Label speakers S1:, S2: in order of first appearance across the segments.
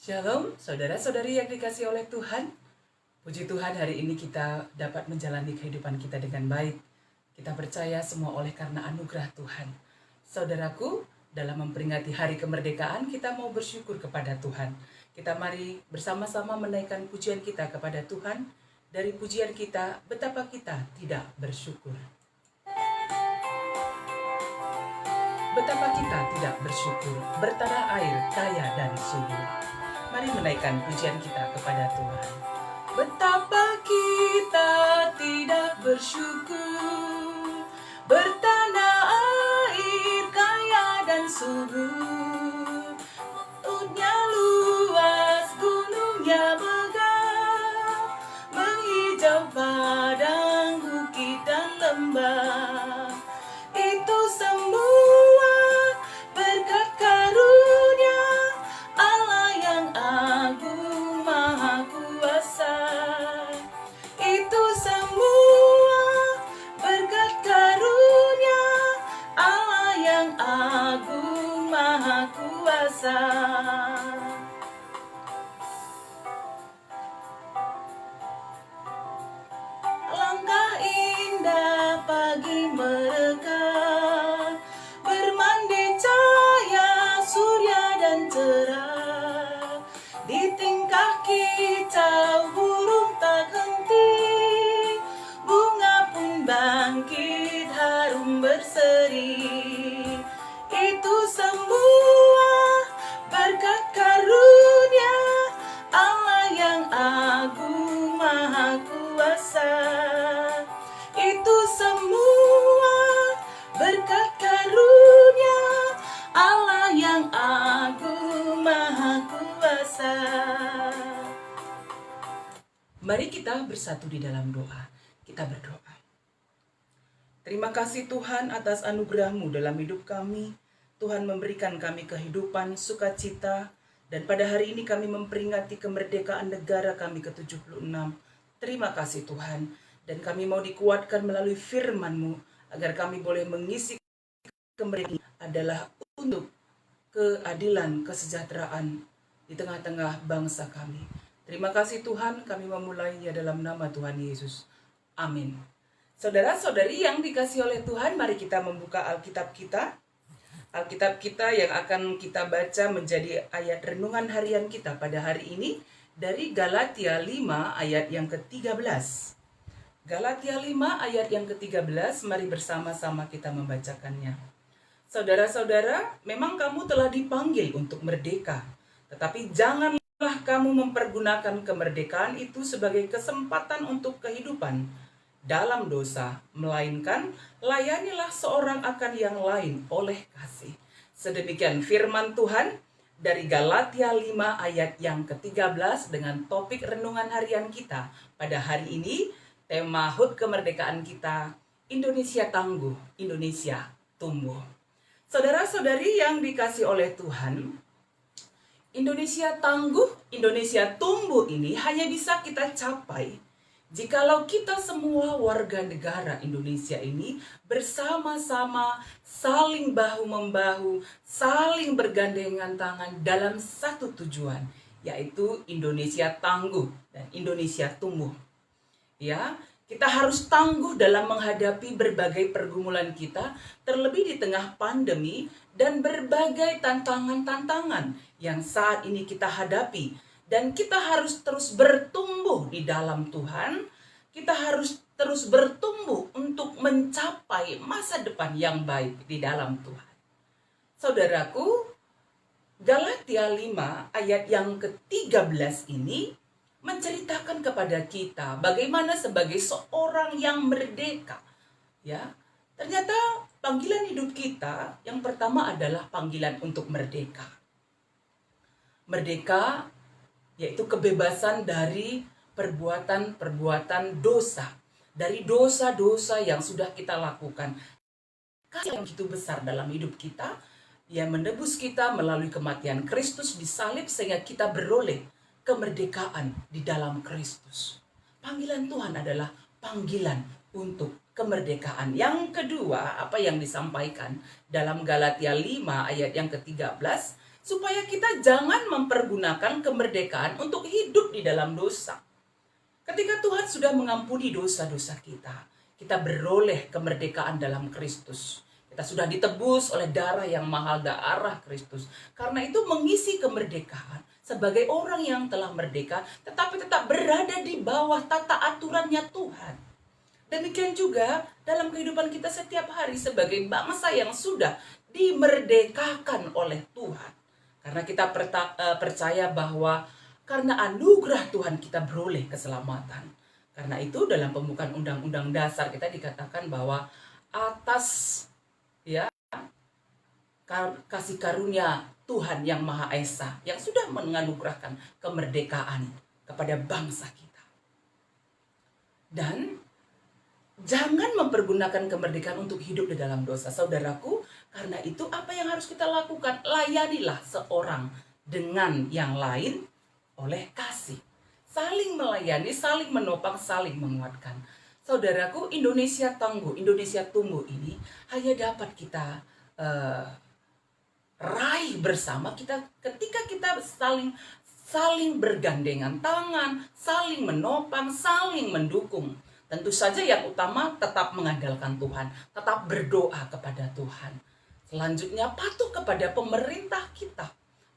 S1: Shalom, saudara-saudari yang dikasihi oleh Tuhan. Puji Tuhan, hari ini kita dapat menjalani kehidupan kita dengan baik. Kita percaya semua oleh karena anugerah Tuhan. Saudaraku, dalam memperingati hari kemerdekaan, kita mau bersyukur kepada Tuhan. Kita mari bersama-sama menaikkan pujian kita kepada Tuhan. Dari pujian kita, betapa kita tidak bersyukur. Betapa kita tidak bersyukur, bertanah air kaya dan subur. Mari menaikkan pujian kita kepada Tuhan. Betapa kita tidak bersyukur, bertanah air kaya dan subur. Lautnya luas, gunungnya megah, menghijau padang, bukit dan lembah. Itu semua berkat karunia Allah yang agung maha kuasa. Itu semua berkat karunia Allah yang agung maha kuasa. Langkah indah pagi mereka, bermandi cahaya surya dan cerah. Di tingkah kicau burung tak henti, bunga pun bangkit harum berseri. Itu semua berkat karunia Allah yang agung maha kuasa. Itu semua berkat karunia Allah yang agung maha kuasa. Mari kita bersatu di dalam doa. Kita berdoa. Terima kasih Tuhan atas anugerah-Mu dalam hidup kami. Tuhan memberikan kami kehidupan, sukacita, dan pada hari ini kami memperingati kemerdekaan negara kami ke-76. Terima kasih Tuhan, dan kami mau dikuatkan melalui firman-Mu, agar kami boleh mengisi kemerdekaan adalah untuk keadilan, kesejahteraan di tengah-tengah bangsa kami. Terima kasih Tuhan, kami memulainya dalam nama Tuhan Yesus. Amin. Saudara-saudari yang dikasihi oleh Tuhan, mari kita membuka Alkitab kita. Alkitab kita yang akan kita baca menjadi ayat renungan harian kita pada hari ini dari Galatia 5 ayat yang ke-13. Galatia 5 ayat yang ke-13, mari bersama-sama kita membacakannya. Saudara-saudara, memang kamu telah dipanggil untuk merdeka, tetapi janganlah kamu mempergunakan kemerdekaan itu sebagai kesempatan untuk kehidupan dalam dosa, melainkan layanilah seorang akan yang lain oleh kasih. Sedemikian firman Tuhan dari Galatia 5 ayat yang ke-13 dengan topik renungan harian kita pada hari ini. Tema HUT kemerdekaan kita, Indonesia tangguh, Indonesia tumbuh. Saudara-saudari yang dikasih oleh Tuhan, Indonesia tangguh, Indonesia tumbuh ini hanya bisa kita capai jikalau kita semua warga negara Indonesia ini bersama-sama saling bahu-membahu, saling bergandengan tangan dalam satu tujuan, yaitu Indonesia tangguh dan Indonesia tumbuh. Ya, kita harus tangguh dalam menghadapi berbagai pergumulan kita, terlebih di tengah pandemi dan berbagai tantangan-tantangan yang saat ini kita hadapi. Dan kita harus terus bertumbuh di dalam Tuhan. Kita harus terus bertumbuh untuk mencapai masa depan yang baik di dalam Tuhan. Saudaraku, Galatia 5 ayat yang ke-13 ini menceritakan kepada kita bagaimana sebagai seorang yang merdeka. Ya, ternyata panggilan hidup kita yang pertama adalah panggilan untuk merdeka. Merdeka yaitu kebebasan dari perbuatan-perbuatan dosa, dari dosa-dosa yang sudah kita lakukan. Kasih yang begitu besar dalam hidup kita, yang menebus kita melalui kematian Kristus di salib sehingga kita beroleh kemerdekaan di dalam Kristus. Panggilan Tuhan adalah panggilan untuk kemerdekaan. Yang kedua, apa yang disampaikan dalam Galatia 5 ayat yang ke-13, supaya kita jangan mempergunakan kemerdekaan untuk hidup di dalam dosa. Ketika Tuhan sudah mengampuni dosa-dosa kita, kita beroleh kemerdekaan dalam Kristus. Kita sudah ditebus oleh darah yang mahal, darah Kristus. Karena itu mengisi kemerdekaan sebagai orang yang telah merdeka, tetapi tetap berada di bawah tata aturannya Tuhan. Demikian juga dalam kehidupan kita setiap hari sebagai bangsa yang sudah dimerdekakan oleh Tuhan. Karena kita percaya bahwa karena anugerah Tuhan kita beroleh keselamatan. Karena itu dalam pembukaan Undang-Undang Dasar kita dikatakan bahwa atas kasih karunia Tuhan yang Maha Esa yang sudah menganugerahkan kemerdekaan kepada bangsa kita. Dan jangan mempergunakan kemerdekaan untuk hidup di dalam dosa, saudaraku. Karena itu apa yang harus kita lakukan? Layanilah seorang dengan yang lain oleh kasih. Saling melayani, saling menopang, saling menguatkan. Saudaraku, Indonesia tangguh, Indonesia tumbuh ini hanya dapat kita raih bersama kita ketika kita saling bergandengan tangan, saling menopang, saling mendukung. Tentu saja yang utama tetap mengandalkan Tuhan, tetap berdoa kepada Tuhan. Selanjutnya patuh kepada pemerintah kita.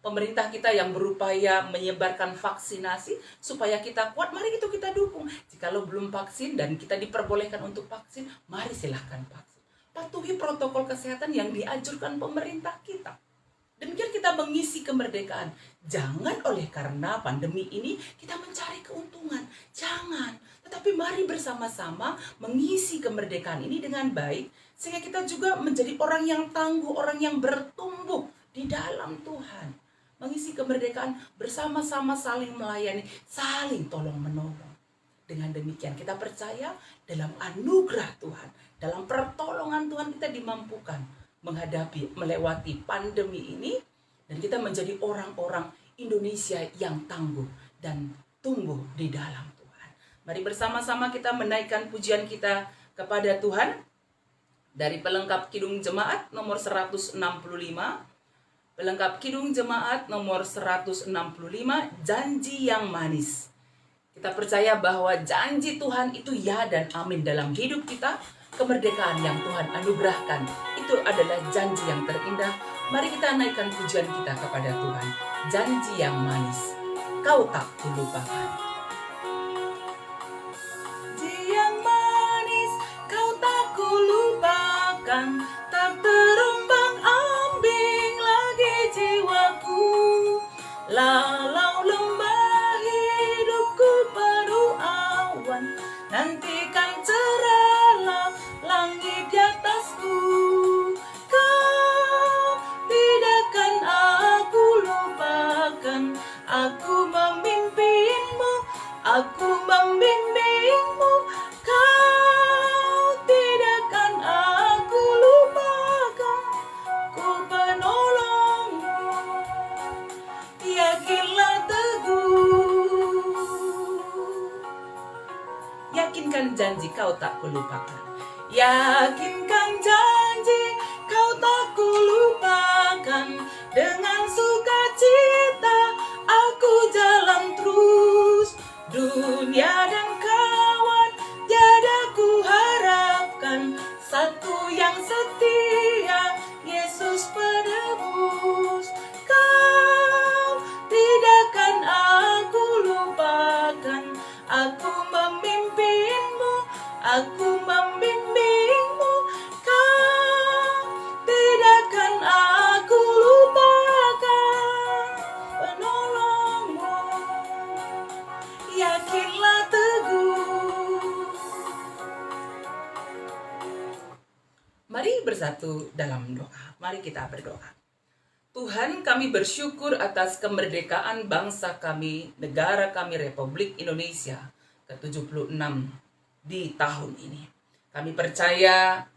S1: Pemerintah kita yang berupaya menyebarkan vaksinasi supaya kita kuat, mari itu kita dukung. Jikalau belum vaksin dan kita diperbolehkan untuk vaksin, mari silahkan vaksin. Patuhi protokol kesehatan yang dianjurkan pemerintah kita. Demikian kita mengisi kemerdekaan. Jangan oleh karena pandemi ini kita mencari keuntungan. Jangan. Tetapi mari bersama-sama mengisi kemerdekaan ini dengan baik. Sehingga kita juga menjadi orang yang tangguh, orang yang bertumbuh di dalam Tuhan. Mengisi kemerdekaan bersama-sama saling melayani, saling tolong menolong. Dengan demikian kita percaya dalam anugerah Tuhan, dalam pertolongan Tuhan kita dimampukan melewati pandemi ini, dan kita menjadi orang-orang Indonesia yang tangguh dan tumbuh di dalam Tuhan. Mari bersama-sama kita menaikkan pujian kita kepada Tuhan dari pelengkap Kidung Jemaat nomor 165. Pelengkap Kidung Jemaat nomor 165, Janji yang Manis. Kita percaya bahwa janji Tuhan itu ya dan amin dalam hidup kita. Kemerdekaan yang Tuhan anugerahkan itu adalah janji yang terindah. Mari kita naikkan pujian kita kepada Tuhan. Janji yang manis, kau tak kulupakan. Janji yang manis, kau tak kulupakan. Tak terombang ambing lagi jiwaku. Lalau lembah hidupku penuh awan. Nantikan cerahlah langit di atasku. Kau tidakkan aku lupakan. Aku memimpinmu, aku membimbingmu. Kau tidakkan aku lupakan. Ku penolongmu. Yakinlah teguh. Yakinkan janji kau tak kulupakan. Yakinkan janji kau tak kulupakan. Dengan sukacita aku jalan terus. Dunia dan kawan tiada ku harapkan. Satu yang setia, Yesus penebus. Kau tidakkan aku lupakan. Aku memimpinmu, aku membimbingmu. Kau tidakkan aku lupakan. Penolongmu, yakinlah teguh. Mari bersatu dalam doa. Mari kita berdoa. Tuhan, kami bersyukur atas kemerdekaan bangsa kami, negara kami, Republik Indonesia ke-76 di tahun ini. Kami percaya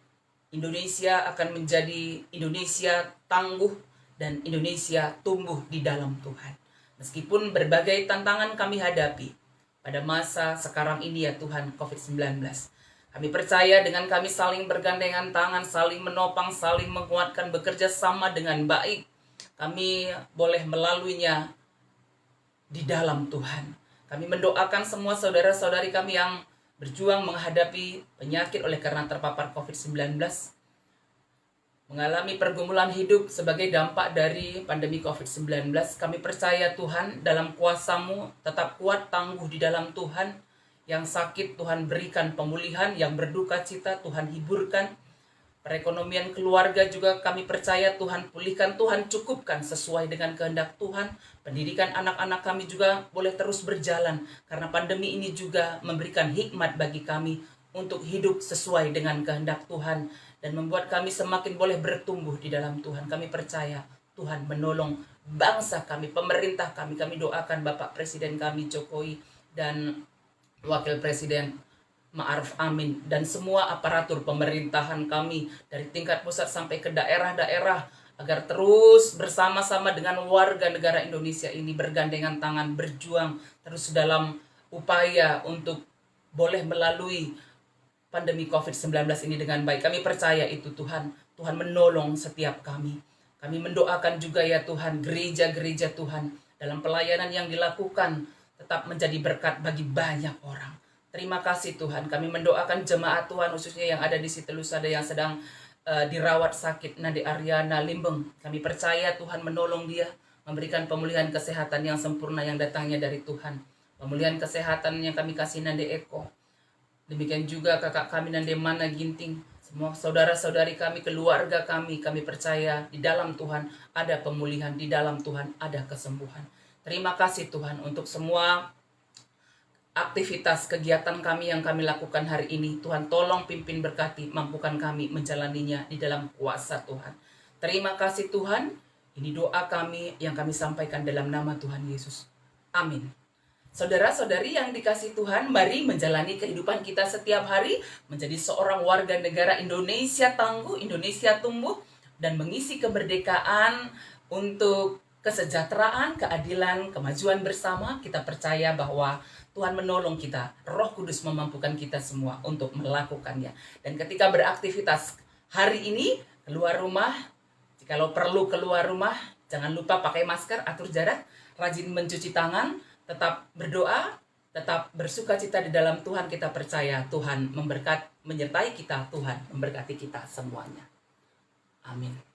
S1: Indonesia akan menjadi Indonesia tangguh dan Indonesia tumbuh di dalam Tuhan. Meskipun berbagai tantangan kami hadapi pada masa sekarang ini ya Tuhan, COVID-19. Kami percaya dengan kami saling bergandengan tangan, saling menopang, saling menguatkan, bekerja sama dengan baik. kami boleh melaluinya di dalam Tuhan. Kami mendoakan semua saudara-saudari kami yang berjuang menghadapi penyakit oleh karena terpapar COVID-19, mengalami pergumulan hidup sebagai dampak dari pandemi COVID-19. Kami percaya Tuhan dalam kuasa-Mu tetap kuat tangguh di dalam Tuhan. Yang sakit Tuhan berikan pemulihan, yang berduka cita Tuhan hiburkan. Perekonomian keluarga juga kami percaya Tuhan pulihkan, Tuhan cukupkan sesuai dengan kehendak Tuhan. Pendidikan anak-anak kami juga boleh terus berjalan, karena pandemi ini juga memberikan hikmat bagi kami untuk hidup sesuai dengan kehendak Tuhan dan membuat kami semakin boleh bertumbuh di dalam Tuhan. Kami percaya Tuhan menolong bangsa kami, pemerintah kami. Kami doakan Bapak Presiden kami Jokowi dan Wakil Presiden Ma'ruf Amin dan semua aparatur pemerintahan kami dari tingkat pusat sampai ke daerah-daerah agar terus bersama-sama dengan warga negara Indonesia ini bergandengan tangan berjuang terus dalam upaya untuk boleh melalui pandemi COVID-19 ini dengan baik. Kami percaya itu Tuhan menolong setiap kami. Kami mendoakan juga ya Tuhan gereja-gereja Tuhan dalam pelayanan yang dilakukan tetap menjadi berkat bagi banyak orang. Terima kasih Tuhan. Kami mendoakan jemaat Tuhan khususnya yang ada di Sitelusada yang sedang dirawat sakit, Nade Ariana Limbeng. Kami percaya Tuhan menolong dia, memberikan pemulihan kesehatan yang sempurna yang datangnya dari Tuhan. Pemulihan kesehatan yang kami kasih Nade Eko. Demikian juga kakak kami Nade Mana Ginting. Semua saudara-saudari kami, keluarga kami percaya di dalam Tuhan ada pemulihan, di dalam Tuhan ada kesembuhan. Terima kasih Tuhan untuk semua aktivitas kegiatan kami yang kami lakukan hari ini. Tuhan tolong pimpin berkati, mampukan kami menjalaninya di dalam kuasa Tuhan. Terima kasih Tuhan. Ini doa kami yang kami sampaikan dalam nama Tuhan Yesus. Amin. Saudara-saudari yang dikasih Tuhan, mari menjalani kehidupan kita setiap hari menjadi seorang warga negara Indonesia tangguh, Indonesia tumbuh, dan mengisi kemerdekaan untuk kesejahteraan, keadilan, kemajuan bersama. Kita percaya bahwa Tuhan menolong kita, Roh Kudus memampukan kita semua untuk melakukannya. Dan ketika beraktivitas hari ini, keluar rumah, jikalau perlu keluar rumah, jangan lupa pakai masker, atur jarak, rajin mencuci tangan, tetap berdoa, tetap bersukacita di dalam Tuhan. Kita percaya Tuhan menyertai kita, Tuhan memberkati kita semuanya. Amin.